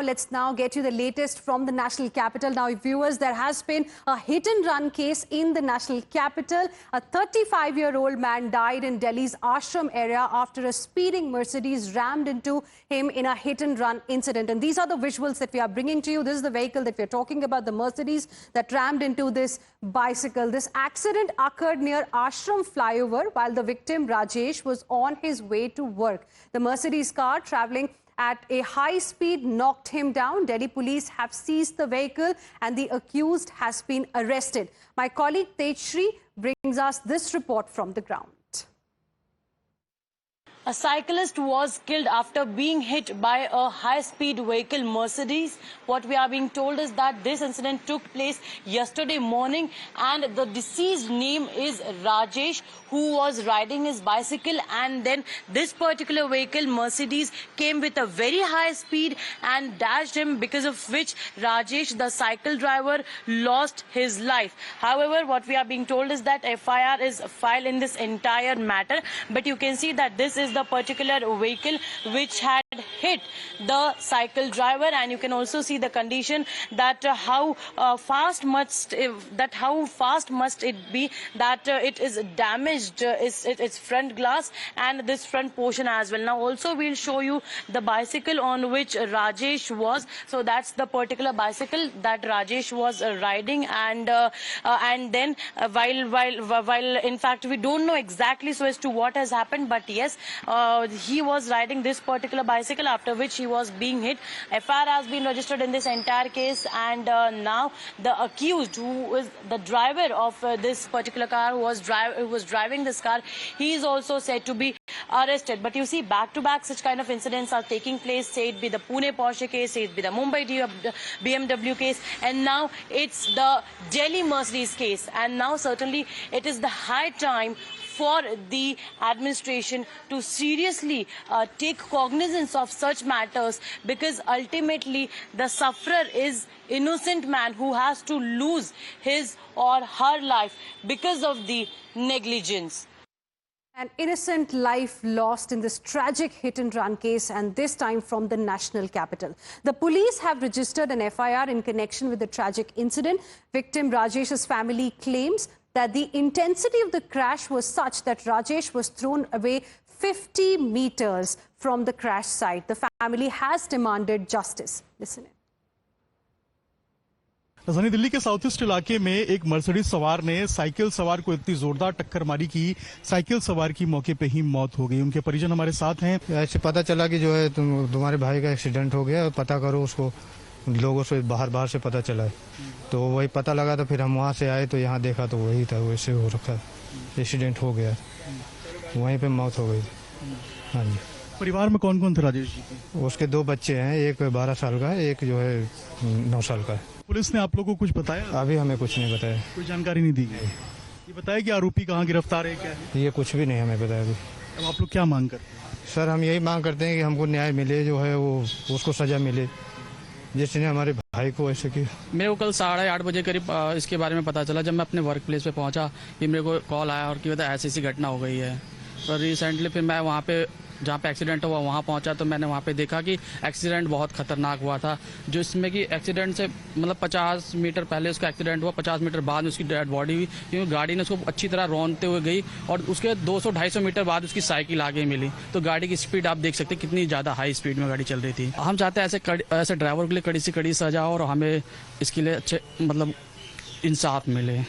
Let's now get you the latest from the national capital. Now, viewers, there has been a hit-and-run case in the national capital. A 35-year-old man died in Delhi's Ashram area after a speeding Mercedes rammed into him in a hit-and-run incident. And these are the visuals that we are bringing to you. This is the vehicle that we are talking about, the Mercedes that rammed into this bicycle. This accident occurred near Ashram flyover while the victim, Rajesh, was on his way to work. The Mercedes car traveling at a high speed knocked him down. Delhi police have seized the vehicle and the accused has been arrested. My colleague Tejshri brings us this report from the ground. A cyclist was killed after being hit by a high-speed vehicle, Mercedes. What we are being told is that this incident took place yesterday morning and the deceased name is Rajesh, who was riding his bicycle, and then this particular vehicle, Mercedes, came with a very high speed and dashed him, because of which Rajesh, the cycle driver, lost his life. However, what we are being told is that FIR is filed in this entire matter, but you can see that this is the particular vehicle which had hit the cycle driver, and you can also see the condition that how fast must it be that it is damaged, its front glass and this front portion as well. Now also we'll show you the bicycle on which Rajesh was. So that's the particular bicycle that Rajesh was riding, and then while in fact we don't know exactly so as to what has happened, but yes, he was riding this particular bicycle, after which he was being hit. FIR has been registered in this entire case, and now the accused, who is the driver of this particular car, who was driving this car, he is also said to be arrested. But you see, back-to-back such kind of incidents are taking place, say it be the Pune Porsche case, say it be the Mumbai BMW case, and now it's the Delhi Mercedes case. And now certainly it is the high time for the administration to seriously take cognizance of such matters, because ultimately the sufferer is innocent man who has to lose his or her life because of the negligence. An innocent life lost in this tragic hit-and-run case, and this time from the national capital. The police have registered an FIR in connection with the tragic incident. Victim Rajesh's family claims that the intensity of the crash was such that Rajesh was thrown away 50 meters from the crash site. The family has demanded justice. Listen in. राजधानी दिल्ली के south east इलाके में एक Mercedes सवार ने cycle सवार को इतनी जोरदार टक्कर मारी कि साइकिल सवार की मौके पे ही मौत हो गई। उनके परिजन हमारे साथ हैं। ऐसे पता चला कि जो है तुम्हारे भाई का एक्सीडेंट हो गया, पता करो उसको। लोगों से बाहर से पता चला है, तो वही पता लगा, तो फिर हम वहाँ से आए तो यहाँ देखा तो वही था, वैसे हो रखा है, एक्सीडेंट हो गया, वहीं पे मौत हो गई। हाँ जी। परिवार में कौन कौन थे राजेश जी के? उसके 2 बच्चे हैं, एक 12 साल का है, एक जो है 9 साल का है। पुलिस ने आप लोगों को कुछ बताया? अभी हमें कुछ नहीं बताया, कोई जानकारी नहीं दी गई। ये बताया कि आरोपी कहाँ गिरफ्तार है, क्या है? ये कुछ भी नहीं हमें बताया अभी। अब आप लोग क्या मांग करते हैं? सर, हम यही मांग करते हैं कि हमको न्याय मिले, जो है वो उसको सजा मिले जिसने हमारे भाई को ऐसे किया। मेरे को कल 8:30 बजे करीब इसके बारे में पता चला। जब मैं अपने वर्क प्लेस पे पहुंचा, फिर मेरे को कॉल आया और कि ऐसी घटना हो गई है। तो रिसेंटली फिर मैं वहाँ पे जहाँ पे एक्सीडेंट हुआ वहाँ पहुँचा, तो मैंने वहाँ पे देखा कि एक्सीडेंट बहुत खतरनाक हुआ था, जो इसमें कि एक्सीडेंट से मतलब 50 मीटर पहले उसका एक्सीडेंट हुआ, 50 मीटर बाद उसकी डेड बॉडी हुई, क्योंकि गाड़ी ने उसको अच्छी तरह रौंदते हुए गई, और उसके 200-250 मीटर बाद उसकी साइकिल आगे मिली। तो गाड़ी की स्पीड आप देख सकते कितनी ज़्यादा हाई स्पीड में गाड़ी चल रही थी। हम चाहते हैं ऐसे ड्राइवर के लिए कड़ी से कड़ी सजा और हमें इसके लिए अच्छे मतलब इंसाफ मिले।